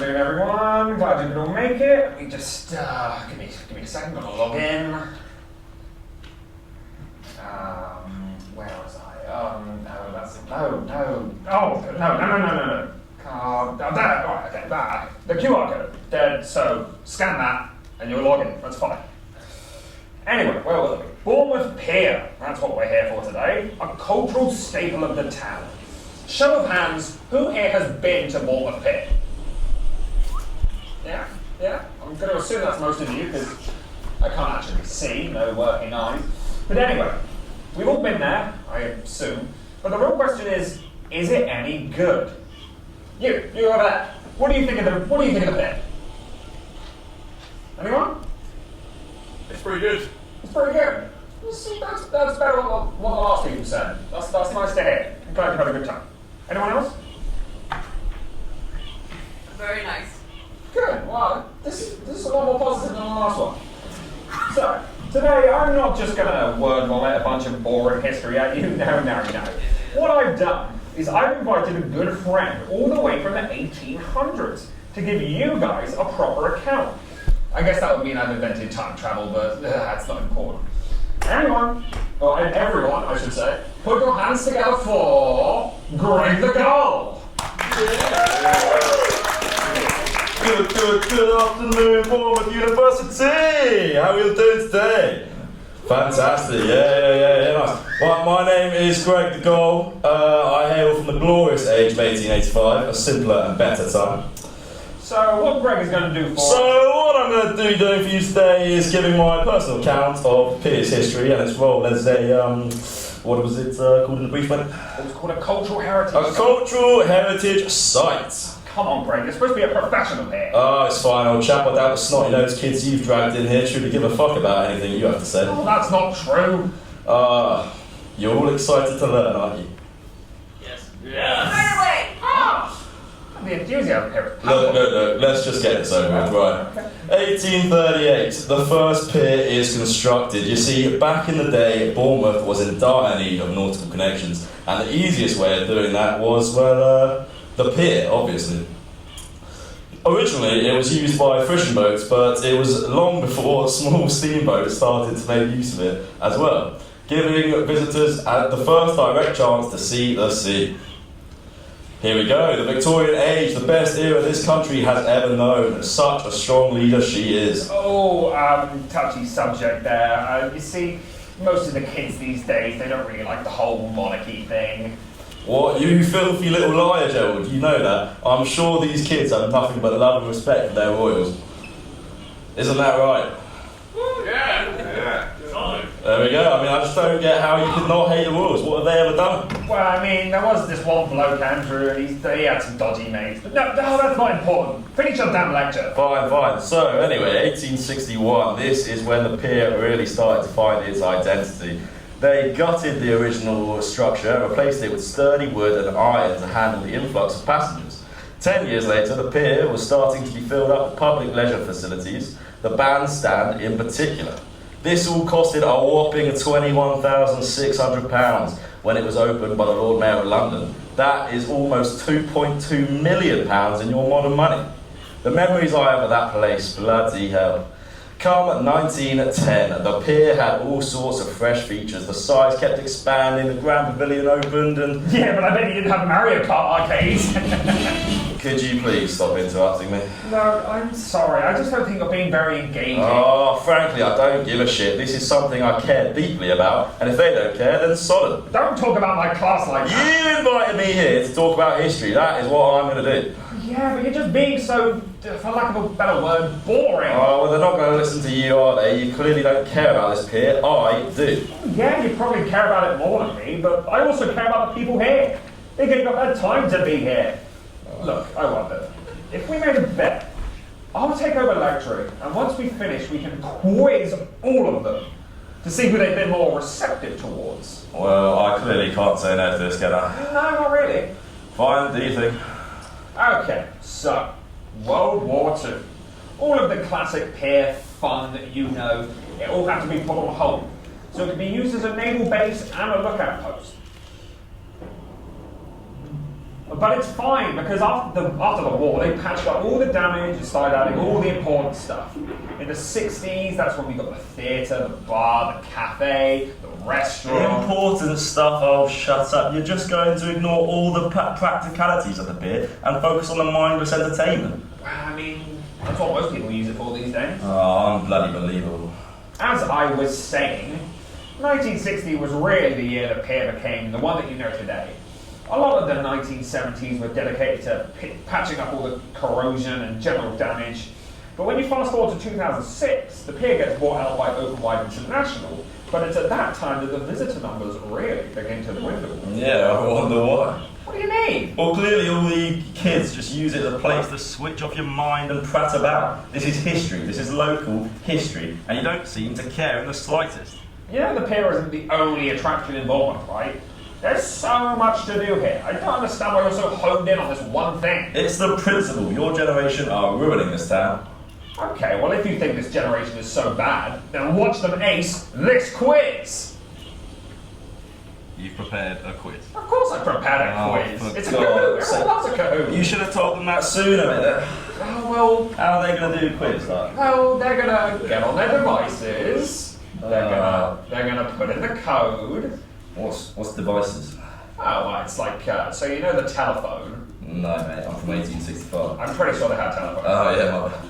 afternoon, everyone. Glad you could all make it. Let me just give me a second. Gotta log in. Where was I? No, that's it. No. Oh, no. There. All right, okay, that. The QR code. Dead. So scan that, and you'll log in. That's fine. Anyway, where were we? Bournemouth Pier. That's what we're here for today. A cultural staple of the town. Show of hands, who here has been to Bournemouth Pier? Yeah. I'm going to assume that's most of you because I can't actually see, no working eyes. But anyway, we've all been there, I assume. But the real question is it any good? You over there. What do you think of the Pier? Anyone? It's pretty good. It's pretty good. You see, that's better than what the last people said. That's nice to hear. I'm glad you had a good time. Anyone else? Very nice. Good. Wow. This is a lot more positive than the last one. So, today I'm not just going to word vomit a bunch of boring history at you. No. What I've done is I've invited a good friend all the way from the 1800s to give you guys a proper account. I guess that would mean I've invented time travel, but that's not important. Everyone, I should say, put your hands together for Greg the Gull. Good afternoon, Bournemouth University. How are you doing today? Fantastic. Yeah. Nice. My name is Greg the Gull. I hail from the glorious age of 1885, a simpler and better time. So what Greg is going to do for us? So what I'm going to be doing for you today is giving my personal account of Pier's history and its role as a, what was it called in the brief? It was called a cultural heritage site. A cultural heritage site. Come on, Greg, you're supposed to be a professional here. Oh, it's fine, old chap. I doubt the snotty-nosed kids you've dragged in here truly give a fuck about anything you have to say. Oh, that's not true. You're all excited to learn, aren't you? Yes. Right away. The enthusiasm here. Look, let's just get this over with, right. 1838, the first pier is constructed. You see, back in the day, Bournemouth was in dire need of nautical connections, and the easiest way of doing that was, well, the pier, obviously. Originally, it was used by fishing boats, but it was long before small steamboats started to make use of it as well, giving visitors the first direct chance to see the sea. Here we go, the Victorian age, the best era this country has ever known. Such a strong leader she is. Oh, touchy subject there. You see, most of the kids these days, they don't really like the whole monarchy thing. What, you filthy little liar, Gerald, you know that. I'm sure these kids have nothing but love and respect for their royals. Isn't that right? Yeah. There we go. I mean, I just don't get how you could not hate the royals. What have they ever done? Well, I mean, there was this one bloke, Andrew, and he had some dodgy mates. But no, that's not important. Finish your damn lecture. Fine. So, anyway, 1861, this is when the pier really started to find its identity. They gutted the original structure and replaced it with sturdy wood and iron to handle the influx of passengers. 10 years later, the pier was starting to be filled up with public leisure facilities, the bandstand in particular. This all costed a whopping £21,600 when it was opened by the Lord Mayor of London. That is almost £2.2 million in your modern money. The memories I have of that place, bloody hell. Come 1910, the pier had all sorts of fresh features. The size kept expanding, the Grand Pavilion opened and... Yeah, but I bet you didn't have Mario Kart arcades. Could you please stop interrupting me? No, I'm sorry. I just don't think you're being very engaging. Oh, frankly, I don't give a shit. This is something I care deeply about, and if they don't care, then solid. Don't talk about my class like that. You invited me here to talk about history. That is what I'm going to do. Yeah, but you're just being so, for lack of a better word, boring. Oh, well, they're not going to listen to you, are they? You clearly don't care about this pier. I do. Yeah, you probably care about it more than me, but I also care about the people here. They gave up their time to be here. Look, I wonder, if we made a bet, I'll take over lecturing, and once we finish, we can quiz all of them to see who they've been more receptive towards. Well, I clearly can't say no to this, can I? No, not really. Fine, do you think? Okay, so, World War II. All of the classic pier fun that you know, it all had to be put on hold, so it could be used as a naval base and a lookout post. But it's fine because after the war, they patched up all the damage and started adding all the important stuff. In the 60s, that's when we got the theatre, the bar, the cafe, the restaurant. Important stuff, oh shut up. You're just going to ignore all the practicalities of the beer and focus on the mindless entertainment. Well, I mean, that's what most people use it for these days. Oh, unbelievable. As I was saying, 1960 was really the year that beer became the one that you know today. A lot of the 1970s were dedicated to patching up all the corrosion and general damage. But when you fast forward to 2006, the pier gets bought out by Open Wide International, but it's at that time that the visitor numbers really begin to dwindle. Yeah, I wonder why. What do you mean? Well, clearly all the kids just use it as a place to switch off your mind and prat about. This is history, this is local history, and you don't seem to care in the slightest. You know the pier isn't the only attraction in Bournemouth, right? There's so much to do here. I don't understand why you're so honed in on this one thing. It's the principle. Your generation are ruining this town. Okay, well if you think this generation is so bad, then watch them ace this quiz. You've prepared a quiz. Of course I prepared a quiz. for It's a God's Kahoot. sake. Everyone loves a Kahoot. You should have told them that sooner, man. Well, How are they going to do a quiz? Like? well, they're gonna get on their devices. They're gonna put in the code. What's devices? Oh, well, it's like so you know the telephone. No, mate. I'm from 1865. I'm pretty sure they had telephones. Oh yeah, my bad.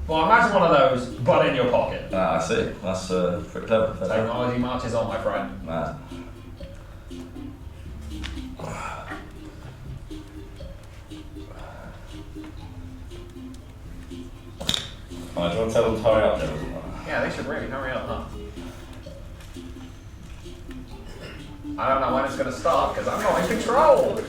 Well, imagine one of those, but in your pocket. Ah, I see. That's pretty clever. Technology marches on, my friend. Man. Alright, do you want to tell them to hurry up then? Yeah, they should really hurry up, huh? I don't know when it's going to start because I'm not in control.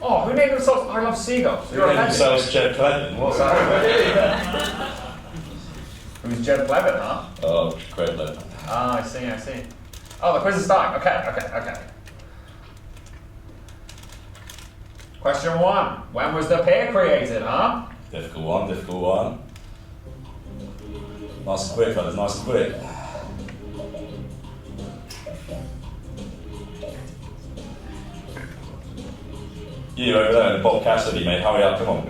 Oh, who named themselves I Love Seagulls? They named themselves Jed Clement. What's that? Who's Jed Clement, huh? Oh, Craig Clement. Ah, I see. Oh, the quiz is starting. Okay. Question 1. When was the pier created, huh? Difficult one. Nice and quick, fellas, nice and quick. You over there in Bob Cassidy, mate, hurry up, come on.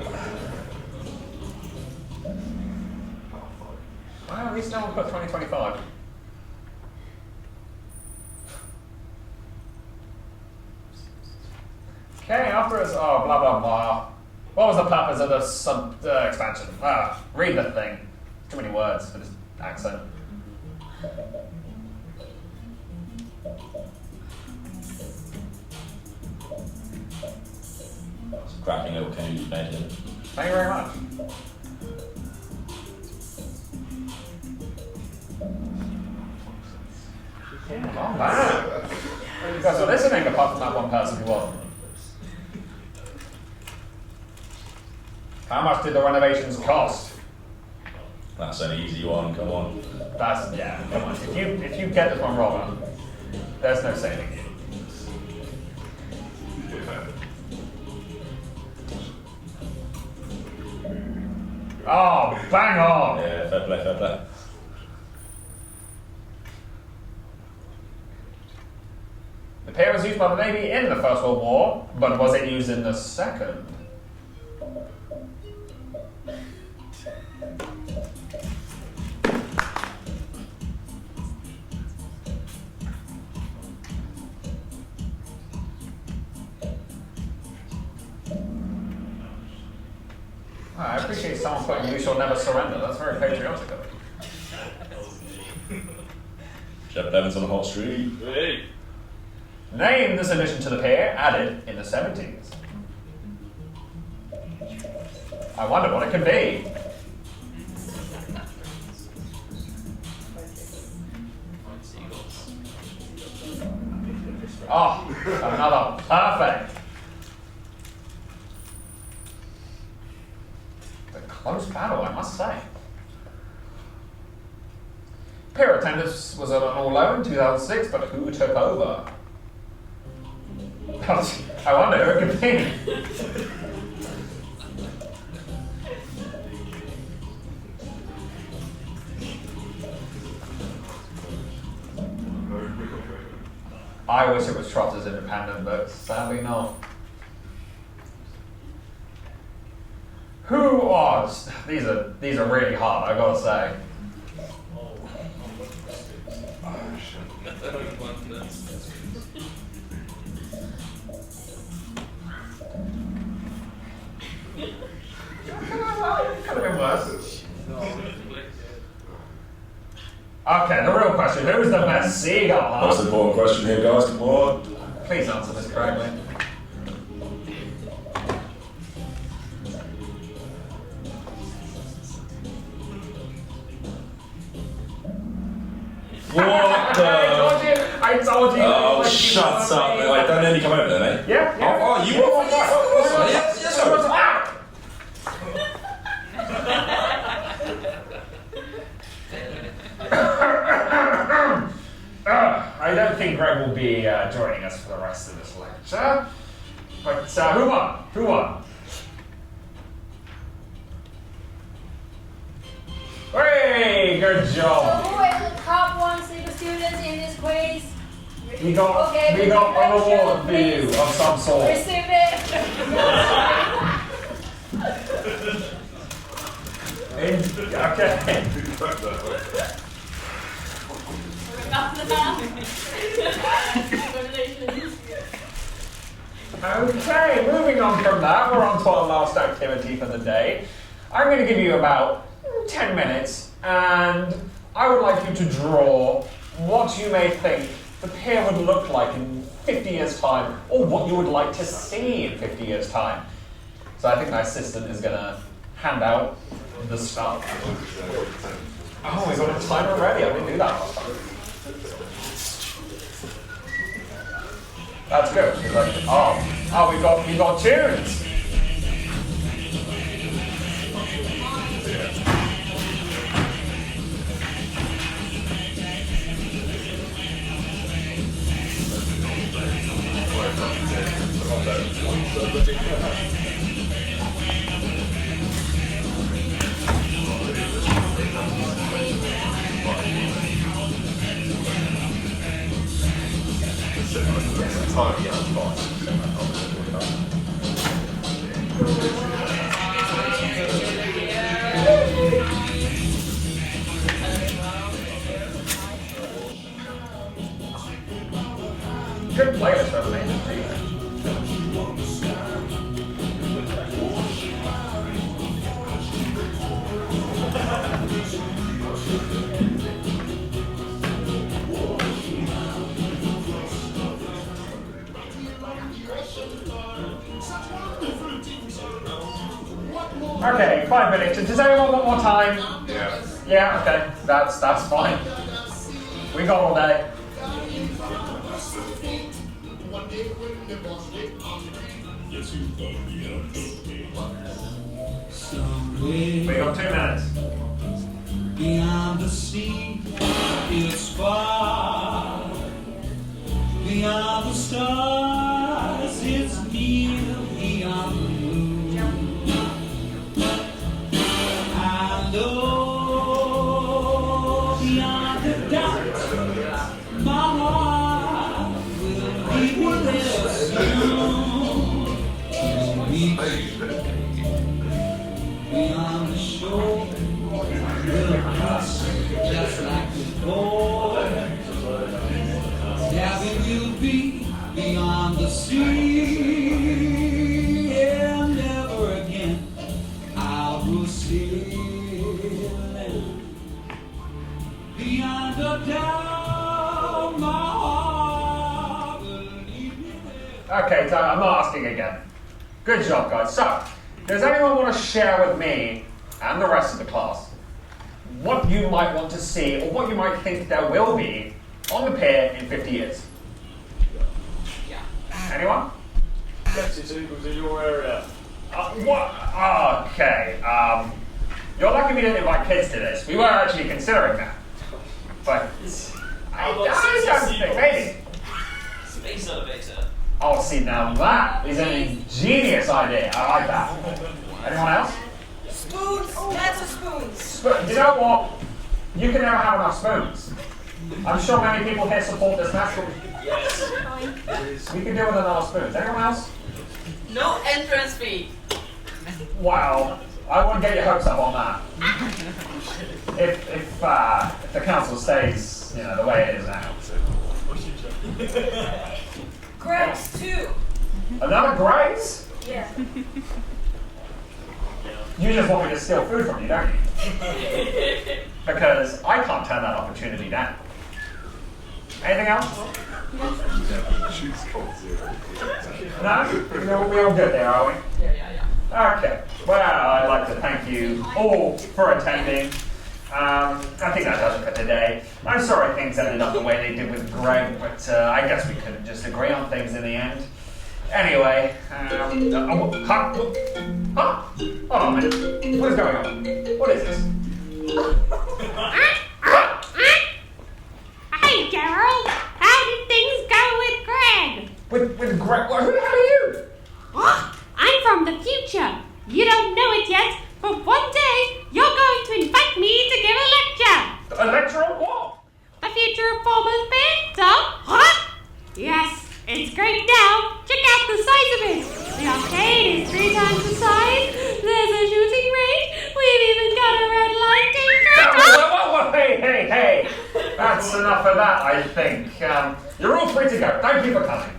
Well, at least no one put 2025. Okay, after it's blah blah blah. What was the purpose of the expansion? Read the thing. Too many words for this accent. It's a cracking little cane you made here. Thank you very much. Not bad. You guys are listening apart from that one person who wasn't. How much did the renovations cost? That's an easy one, come on. Come on. If you get this one wrong, there's no saving you. Oh, bang on! Yeah, fair play. The pier was used by the Navy in the First World War, but was it used in the Second? I appreciate someone putting "We shall never surrender." That's very patriotic of you. Jeff Evans on the hot street. Hey. Name this addition to the pier added in the 70s. I wonder what it could be. Oh, another perfect. A close battle, I must say. Pier attendance was at an all low in 2006, but who took over? I wonder who it could be. I wish it was Trotter's independent, but sadly not. Who was? These are really hard, I gotta say. Could have been worse. Okay, the real question: who's the best seagull? That's the important question here, guys. Come on. Please answer this correctly. What the? I told you. Oh, shut up. Wait, don't nearly come over there, mate. Yeah. Oh, you want Yes, yes, sir. I don't think Greg will be joining us for the rest of this lecture. But who won? Who won? Hey, good So job. who is the top 1 single student in this quiz? We got Okay, a reward for you please. of some sort. Receive it. Okay. Okay, moving on from that, we're on to our last activity for the day. I'm going to give you about 10 minutes, and I would like you to draw what you may think the pier would look like in 50 years' time, or what you would like to see in 50 years' time. So I think my assistant is going to hand out the stuff. Oh, we got a timer ready. I didn't do that last time. That's good. It's like, we got tunes. Good playlist for the Okay, 5 minutes. Does anyone want more time? Yeah. Yeah, okay. That's fine. We got all day. We got 2 minutes. Beyond the sea, it's far. Beyond the stars, it's near. Beyond the moon, I know. Beyond the doubt, my heart will be with us soon. Beyond the shore, we'll cross just like before. There will be beyond the sea, and never again I will sail. Beyond the doubt, my heart will lead me there. Okay, so I'm not asking again. Good job, guys. So, does anyone want to share with me and the rest of the class what you might want to see or what you might think there will be on the pier in 50 years? Yeah. Anyone? Yes, it's in your area. What? Okay. You're lucky we didn't invite kids to this. We were actually considering that. But I don't think, maybe. Space elevator. Oh, see, now that is an ingenious idea. I like that. Anyone else? Spoons! Lots of spoons! You know what? You can never have enough spoons. I'm sure many people here support this match. Yes. We can do with another spoon. Anyone else? No entrance fee. Wow. I wouldn't get your hopes up on that. If the council stays, the way it is now. Greg's too. Another Grace? Yeah. You just want me to steal food from you, don't you? Because I can't turn that opportunity down. Anything else? No? We all good there, are we? Yeah. Okay. Well, I'd like to thank you all for attending. I think that does it for today. I'm sorry things ended up the way they did with Greg, but I guess we couldn't just agree on things in the end. Anyway, huh? Hold on a minute. What is going on? What is this? Hey, Gerald! How did things go with Greg? With Greg? Who the hell are you? I'm from the future. You don't know it yet, but one day you're going to invite me to give a lecture. A lecture on what? The future of Former's Theatre? Huh? Yes, it's great now. Check out the size of it. The arcade is 3 times the size. There's a shooting range. We've even got a red light district. Whoa, hey. That's enough of that, I think. You're all free to go. Thank you for coming.